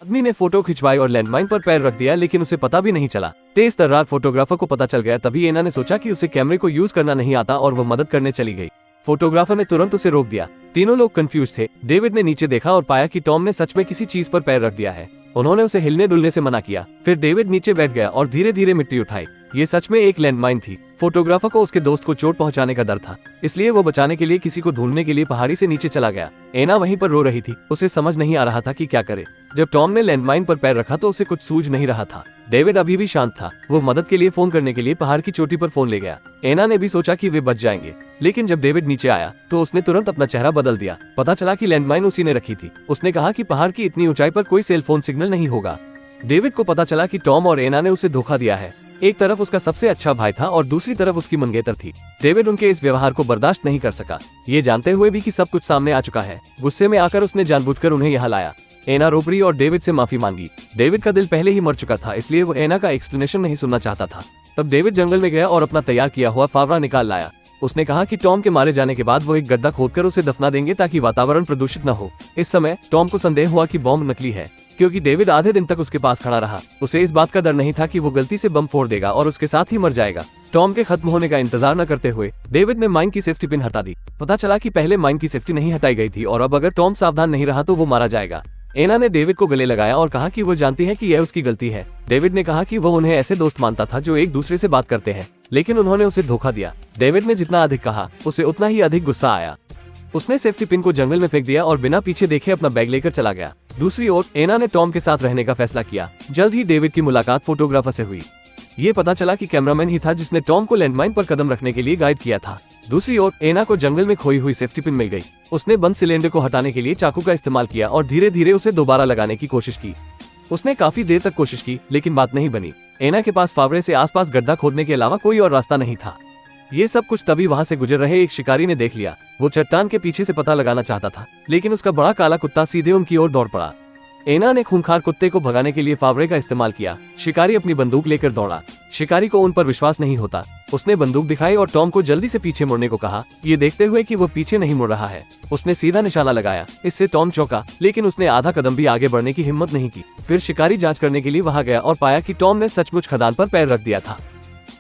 आदमी ने फोटो खिंचवाई और लैंडमाइन पर पैर रख दिया, लेकिन उसे पता भी नहीं चला। तेज तर्रार फोटोग्राफर को पता चल गया। तभी एना ने सोचा कि उसे कैमरे को यूज करना नहीं आता और वो मदद करने चली गई। फोटोग्राफर ने तुरंत उसे रोक दिया। तीनों लोग कंफ्यूज थे। डेविड ने नीचे देखा और पाया कि टॉम ने सच में किसी चीज पर पैर रख दिया है। उन्होंने उसे हिलने डुलने से मना किया। फिर डेविड नीचे बैठ गया और धीरे धीरे मिट्टी उठाई। ये सच में एक लैंडमाइन थी। फोटोग्राफर को उसके दोस्त को चोट पहुंचाने का डर था, इसलिए वो बचाने के लिए किसी को ढूंढने के लिए पहाड़ी से नीचे चला गया। एना वहीं पर रो रही थी। उसे समझ नहीं आ रहा था कि क्या करे। जब टॉम ने लैंडमाइन पर पैर रखा तो उसे कुछ सूझ नहीं रहा था। डेविड अभी भी शांत था। वो मदद के लिए फोन करने के लिए पहाड़ की चोटी पर फोन ले गया। एना ने भी सोचा कि वे बच जाएंगे, लेकिन जब डेविड नीचे आया तो उसने तुरंत अपना चेहरा बदल दिया। पता चला कि लैंडमाइन उसी ने रखी थी। उसने कहा कि पहाड़ की इतनी ऊंचाई पर कोई सेलफोन सिग्नल नहीं होगा। डेविड को पता चला कि टॉम और एना ने उसे धोखा दिया है। एक तरफ उसका सबसे अच्छा भाई था और दूसरी तरफ उसकी मंगेतर थी। डेविड उनके इस व्यवहार को बर्दाश्त नहीं कर सका, ये जानते हुए भी कि सब कुछ सामने आ चुका है। गुस्से में आकर उसने जानबूझकर उन्हें यहाँ लाया। एना रो पड़ी और डेविड से माफी मांगी। डेविड का दिल पहले ही मर चुका था, इसलिए वो एना का एक्सप्लेनेशन नहीं सुनना चाहता था। तब डेविड जंगल में गया और अपना तैयार किया हुआ फावड़ा निकाल लाया। उसने कहा कि टॉम के मारे जाने के बाद वो एक गड्ढा खोदकर उसे दफना देंगे ताकि वातावरण प्रदूषित न हो। इस समय टॉम को संदेह हुआ कि बॉम्ब नकली है, क्योंकि डेविड आधे दिन तक उसके पास खड़ा रहा। उसे इस बात का डर नहीं था कि वो गलती से बम फोड़ देगा और उसके साथ ही मर जाएगा। टॉम के खत्म होने का इंतजार न करते हुए डेविड ने माइन की सेफ्टी पिन हटा दी। पता चला कि पहले माइन की सेफ्टी नहीं हटाई गई थी और अब अगर टॉम सावधान नहीं रहा तो वो मारा जाएगा। एना ने डेविड को गले लगाया और कहा कि वो जानती है कि यह उसकी गलती है। डेविड ने कहा कि वो उन्हें ऐसे दोस्त मानता था जो एक दूसरे से बात करते हैं, लेकिन उन्होंने उसे धोखा दिया। डेविड ने जितना अधिक कहा उसे उतना ही अधिक गुस्सा आया। उसने सेफ्टी पिन को जंगल में फेंक दिया और बिना पीछे देखे अपना बैग लेकर चला गया। दूसरी ओर एना ने टॉम के साथ रहने का फैसला किया। जल्द ही डेविड की मुलाकात फोटोग्राफर से हुई। ये पता चला कि कैमरामैन ही था जिसने टॉम को लैंडमाइन पर कदम रखने के लिए गाइड किया था। दूसरी ओर एना को जंगल में खोई हुई सेफ्टी पिन मिल गई। उसने बंद सिलेंडर को हटाने के लिए चाकू का इस्तेमाल किया और धीरे धीरे उसे दोबारा लगाने की कोशिश की। उसने काफी देर तक कोशिश की, लेकिन बात नहीं बनी। एना के पास फावड़े से आसपास गड्ढा खोदने के अलावा कोई और रास्ता नहीं था। ये सब कुछ तभी वहां से गुजर रहे एक शिकारी ने देख लिया। वो चट्टान के पीछे से पता लगाना चाहता था, लेकिन उसका बड़ा काला कुत्ता सीधे उनकी ओर दौड़ पड़ा। एना ने खूंखार कुत्ते को भगाने के लिए फावड़े का इस्तेमाल किया। शिकारी अपनी बंदूक लेकर दौड़ा। शिकारी को उन पर विश्वास नहीं होता। उसने बंदूक दिखाई और टॉम को जल्दी से पीछे मुड़ने को कहा, ये देखते हुए कि वो पीछे नहीं मुड़ रहा है। उसने सीधा निशाना लगाया। इससे टॉम चौंका, लेकिन उसने आधा कदम भी आगे बढ़ने की हिम्मत नहीं की। फिर शिकारी जांच करने के लिए वहां गया और पाया कि टॉम ने सचमुच खदान पर पैर रख दिया था।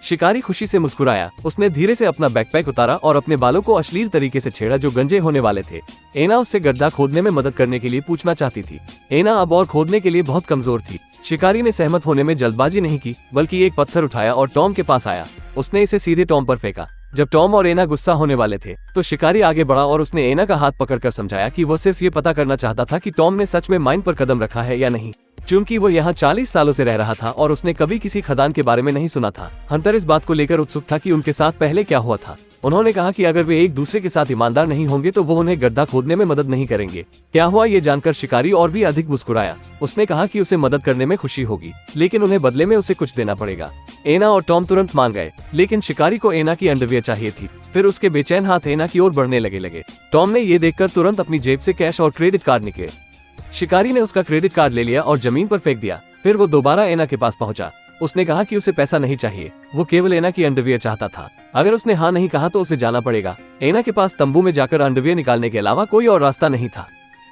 शिकारी खुशी से मुस्कुराया। उसने धीरे से अपना बैकपैक उतारा और अपने बालों को अश्लील तरीके से छेड़ा जो गंजे होने वाले थे। एना उससे गड्ढा खोदने में मदद करने के लिए पूछना चाहती थी। एना अब और खोदने के लिए बहुत कमजोर थी। शिकारी ने सहमत होने में जल्दबाजी नहीं की, बल्कि एक पत्थर उठाया और टॉम के पास आया। उसने इसे सीधे टॉम पर फेंका। जब टॉम और एना गुस्सा होने वाले थे तो शिकारी आगे बढ़ा और उसने एना का हाथ पकड़कर समझाया कि वो सिर्फ ये पता करना चाहता था कि टॉम ने सच में माइन पर कदम रखा है या नहीं। चूंकि वो यहाँ 40 सालों से रह रहा था और उसने कभी किसी खदान के बारे में नहीं सुना था। हंटर इस बात को लेकर उत्सुक था कि उनके साथ पहले क्या हुआ था। उन्होंने कहा कि अगर वे एक दूसरे के साथ ईमानदार नहीं होंगे तो वो उन्हें गड्ढा खोदने में मदद नहीं करेंगे। क्या हुआ ये जानकर शिकारी और भी अधिक मुस्कुराया। उसने कहा कि उसे मदद करने में खुशी होगी, लेकिन उन्हें बदले में उसे कुछ देना पड़ेगा। एना और टॉम तुरंत मान गए, लेकिन शिकारी को एना की अंडरवियर चाहिए थी। फिर उसके बेचैन हाथ एना की ओर बढ़ने लगे। टॉम ने ये देखकर तुरंत अपनी जेब से कैश और क्रेडिट कार्ड निकले। शिकारी ने उसका क्रेडिट कार्ड ले लिया और जमीन पर फेंक दिया। फिर वो दोबारा एना के पास पहुंचा। उसने कहा कि उसे पैसा नहीं चाहिए, वो केवल एना की अंडरवियर चाहता था। अगर उसने हाँ नहीं कहा तो उसे जाना पड़ेगा। एना के पास तंबू में जाकर अंडरवियर निकालने के अलावा कोई और रास्ता नहीं था,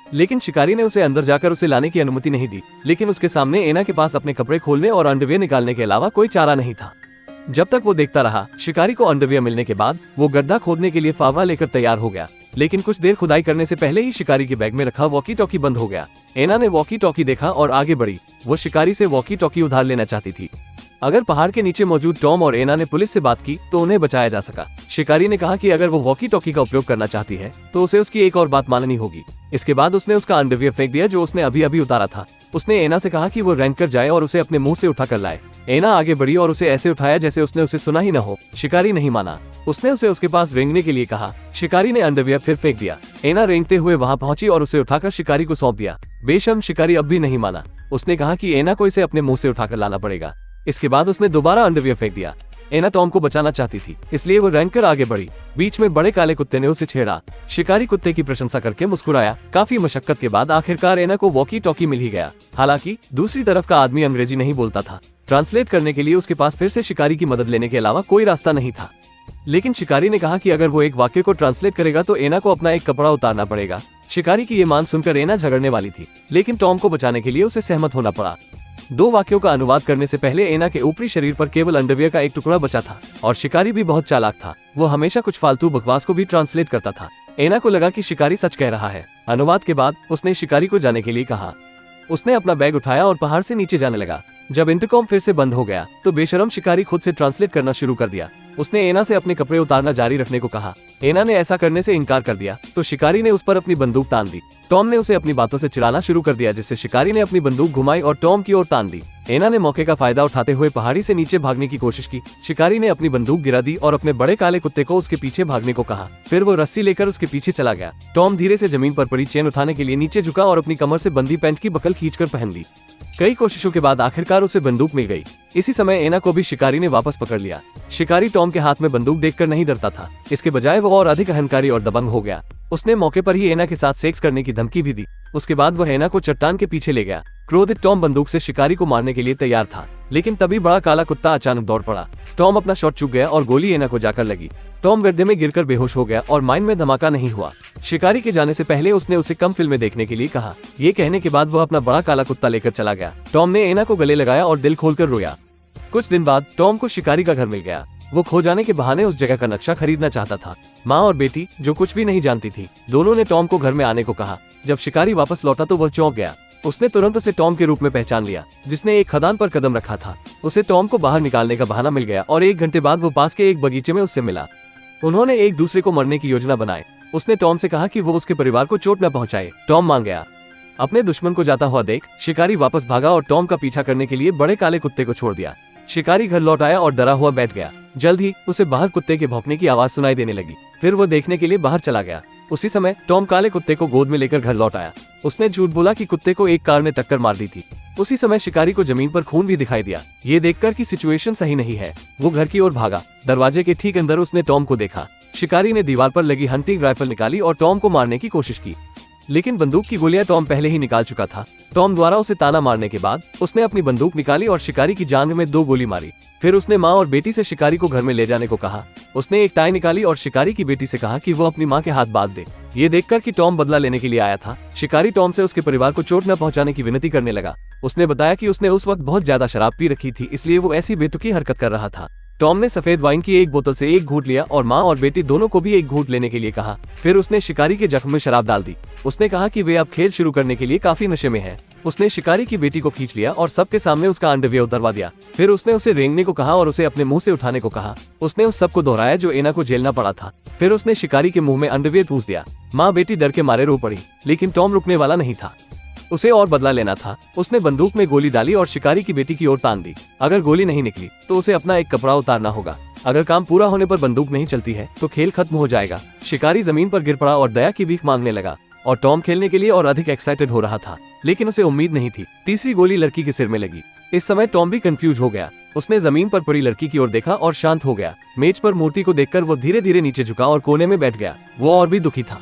लेकिन शिकारी ने उसे अंदर जाकर उसे लाने की अनुमति नहीं दी। लेकिन उसके सामने एना के पास अपने कपड़े खोलने और अंडरवियर निकालने के अलावा कोई चारा नहीं था। जब तक वो देखता रहा, शिकारी को अंडरवियर मिलने के बाद वो गड्ढा खोदने के लिए फावड़ा लेकर तैयार हो गया। लेकिन कुछ देर खुदाई करने से पहले ही शिकारी के बैग में रखा वॉकी टॉकी बंद हो गया। एना ने वॉकी टॉकी देखा और आगे बढ़ी। वो शिकारी से वॉकी टॉकी उधार लेना चाहती थी। अगर पहाड़ के नीचे मौजूद टॉम और एना ने पुलिस से बात की तो उन्हें बचाया जा सका। शिकारी ने कहा कि अगर वो वॉकी टॉकी का उपयोग करना चाहती है तो उसे उसकी एक और बात माननी होगी। इसके बाद उसने उसका अंडरवियर फेंक दिया जो उसने अभी अभी उतारा था। उसने एना से कहा कि वो रेंग कर जाए और उसे अपने मुंह से उठा कर लाए। एना आगे बढ़ी और उसे ऐसे उठाया जैसे उसने उसे सुना ही न हो। शिकारी नहीं माना। उसने उसे उसके पास रेंगने के लिए कहा। शिकारी ने अंडरवियर फिर फेंक दिया। एना रेंगते हुए वहां पहुंची और उसे उठाकर शिकारी को सौंप दिया। बेशर्म शिकारी अब भी नहीं माना। उसने कहा कि एना को इसे अपने मुंह से उठाकर लाना पड़ेगा। इसके बाद उसने दोबारा अंडरवियर फेंक दिया। एना टॉम को बचाना चाहती थी, इसलिए वो रेंग कर आगे बढ़ी। बीच में बड़े काले कुत्ते ने उसे छेड़ा। शिकारी कुत्ते की प्रशंसा करके मुस्कुराया। काफी मशक्कत के बाद आखिरकार एना को वॉकी टॉकी मिल ही गया। हालांकि दूसरी तरफ का आदमी अंग्रेजी नहीं बोलता था। ट्रांसलेट करने के लिए उसके पास फिर से शिकारी की मदद लेने के अलावा कोई रास्ता नहीं था। लेकिन शिकारी ने कहा कि अगर वो एक वाक्य को ट्रांसलेट करेगा तो एना को अपना एक कपड़ा उतारना पड़ेगा। शिकारी की ये मांग सुनकर एना झगड़ने वाली थी, लेकिन टॉम को बचाने के लिए उसे सहमत होना पड़ा। 2 वाक्यों का अनुवाद करने से पहले एना के ऊपरी शरीर पर केवल अंडरवियर का एक टुकड़ा बचा था और शिकारी भी बहुत चालाक था। वो हमेशा कुछ फालतू बकवास को भी ट्रांसलेट करता था। एना को लगा कि शिकारी सच कह रहा है। अनुवाद के बाद उसने शिकारी को जाने के लिए कहा। उसने अपना बैग उठाया और पहाड़ से नीचे जाने लगा। जब इंटरकॉम फिर से बंद हो गया तो बेशरम शिकारी खुद से ट्रांसलेट करना शुरू कर दिया। उसने एना से अपने कपड़े उतारना जारी रखने को कहा। एना ने ऐसा करने से इनकार कर दिया तो शिकारी ने उस पर अपनी बंदूक तान दी। टॉम ने उसे अपनी बातों से चिढ़ाना शुरू कर दिया, जिससे शिकारी ने अपनी बंदूक घुमाई और टॉम की ओर तान दी। एना ने मौके का फायदा उठाते हुए पहाड़ी से नीचे भागने की कोशिश की। शिकारी ने अपनी बंदूक गिरा दी और अपने बड़े काले कुत्ते को उसके पीछे भागने को कहा। फिर वो रस्सी लेकर उसके पीछे चला गया। टॉम धीरे से जमीन पर पड़ी चेन उठाने के लिए नीचे झुका और अपनी कमर से बंदी पैंट की बकल खींचकर पहन ली। कई कोशिशों के बाद आखिरकार उसे बंदूक मिल गई। इसी समय एना को भी शिकारी ने वापस पकड़ लिया। शिकारी टॉम के हाथ में बंदूक देखकर नहीं डरता था, इसके बजाय वो और अधिक अहंकारी और दबंग हो गया। उसने मौके पर ही एना के साथ सेक्स करने की धमकी भी दी। उसके बाद वह एना को चट्टान के पीछे ले गया। क्रोधित टॉम बंदूक से शिकारी को मारने के लिए तैयार था, लेकिन तभी बड़ा काला कुत्ता अचानक दौड़ पड़ा। टॉम अपना शॉट चूक गया और गोली एना को जाकर लगी। टॉम गड्ढे में गिरकर बेहोश हो गया और माइन में धमाका नहीं हुआ। शिकारी के जाने से पहले उसने उसे कम फिल्में देखने के लिए कहा। ये कहने के बाद वह अपना बड़ा काला कुत्ता लेकर चला गया। टॉम ने एना को गले लगाया और दिल खोलकर रोया। कुछ दिन बाद टॉम को शिकारी का घर मिल गया। वो खो जाने के बहाने उस जगह का नक्शा खरीदना चाहता था। माँ और बेटी, जो कुछ भी नहीं जानती थी, दोनों ने टॉम को घर में आने को कहा। जब शिकारी वापस लौटा तो वह चौंक गया। उसने तुरंत उसे टॉम के रूप में पहचान लिया, जिसने एक खदान पर कदम रखा था। उसे टॉम को बाहर निकालने का बहाना मिल गया और 1 घंटे बाद वो पास के एक बगीचे में उससे मिला। उन्होंने एक दूसरे को मरने की योजना बनाई। उसने टॉम से कहा कि वो उसके परिवार को चोट न पहुंचाए। टॉम मान गया। अपने दुश्मन को जाता हुआ देख शिकारी वापस भागा और टॉम का पीछा करने के लिए बड़े काले कुत्ते को छोड़ दिया। शिकारी घर लौट आया और डरा हुआ बैठ गया। जल्द ही उसे बाहर कुत्ते के भौंकने की आवाज सुनाई देने लगी। फिर वो देखने के लिए बाहर चला गया। उसी समय टॉम काले कुत्ते को गोद में लेकर घर लौट आया। उसने झूठ बोला कि कुत्ते को एक कार ने टक्कर मार दी थी। उसी समय शिकारी को जमीन पर खून भी दिखाई दिया। ये देखकर कि सिचुएशन सही नहीं है, वो घर की ओर भागा। दरवाजे के ठीक अंदर उसने टॉम को देखा। शिकारी ने दीवार पर लगी हंटिंग राइफल निकाली और टॉम को मारने की कोशिश की, लेकिन बंदूक की गोलियां टॉम पहले ही निकाल चुका था। टॉम द्वारा उसे ताना मारने के बाद उसने अपनी बंदूक निकाली और शिकारी की जांघ में 2 गोली मारी। फिर उसने माँ और बेटी से शिकारी को घर में ले जाने को कहा। उसने एक टाई निकाली और शिकारी की बेटी से कहा कि वो अपनी माँ के हाथ बांध दे। ये देखकर कि टॉम बदला लेने के लिए आया था, शिकारी टॉम से उसके परिवार को चोट न पहुंचाने की विनती करने लगा। उसने बताया कि उसने उस वक्त बहुत ज्यादा शराब पी रखी थी, इसलिए वो ऐसी बेतुकी हरकत कर रहा था। टॉम ने सफेद वाइन की एक बोतल से एक घूंट लिया और माँ और बेटी दोनों को भी एक घूंट लेने के लिए कहा। फिर उसने शिकारी के जख्म में शराब डाल दी। उसने कहा कि वे अब खेल शुरू करने के लिए काफी नशे में हैं। उसने शिकारी की बेटी को खींच लिया और सबके सामने उसका अंडरवियर उतरवा दिया। फिर उसने उसे रेंगने को कहा और उसे अपने मुंह से उठाने को कहा। उसने उस सबको दोहराया जो एना को झेलना पड़ा था। फिर उसने शिकारी के मुंह में अंडरवियर ठूस दिया। माँ बेटी डर के मारे रो पड़ी, लेकिन टॉम रुकने वाला नहीं था। उसे और बदला लेना था। उसने बंदूक में गोली डाली और शिकारी की बेटी की ओर तान दी। अगर गोली नहीं निकली तो उसे अपना एक कपड़ा उतारना होगा। अगर काम पूरा होने पर बंदूक नहीं चलती है तो खेल खत्म हो जाएगा। शिकारी जमीन पर गिर पड़ा और दया की भीख मांगने लगा और टॉम खेलने के लिए और अधिक एक्साइटेड हो रहा था, लेकिन उसे उम्मीद नहीं थी। तीसरी गोली लड़की के सिर में लगी। इस समय टॉम भी कंफ्यूज हो गया। उसने जमीन पर पड़ी लड़की की ओर देखा और शांत हो गया। मेज पर मूर्ति को देखकर वो धीरे धीरे नीचे झुका और कोने में बैठ गया। वो और भी दुखी था।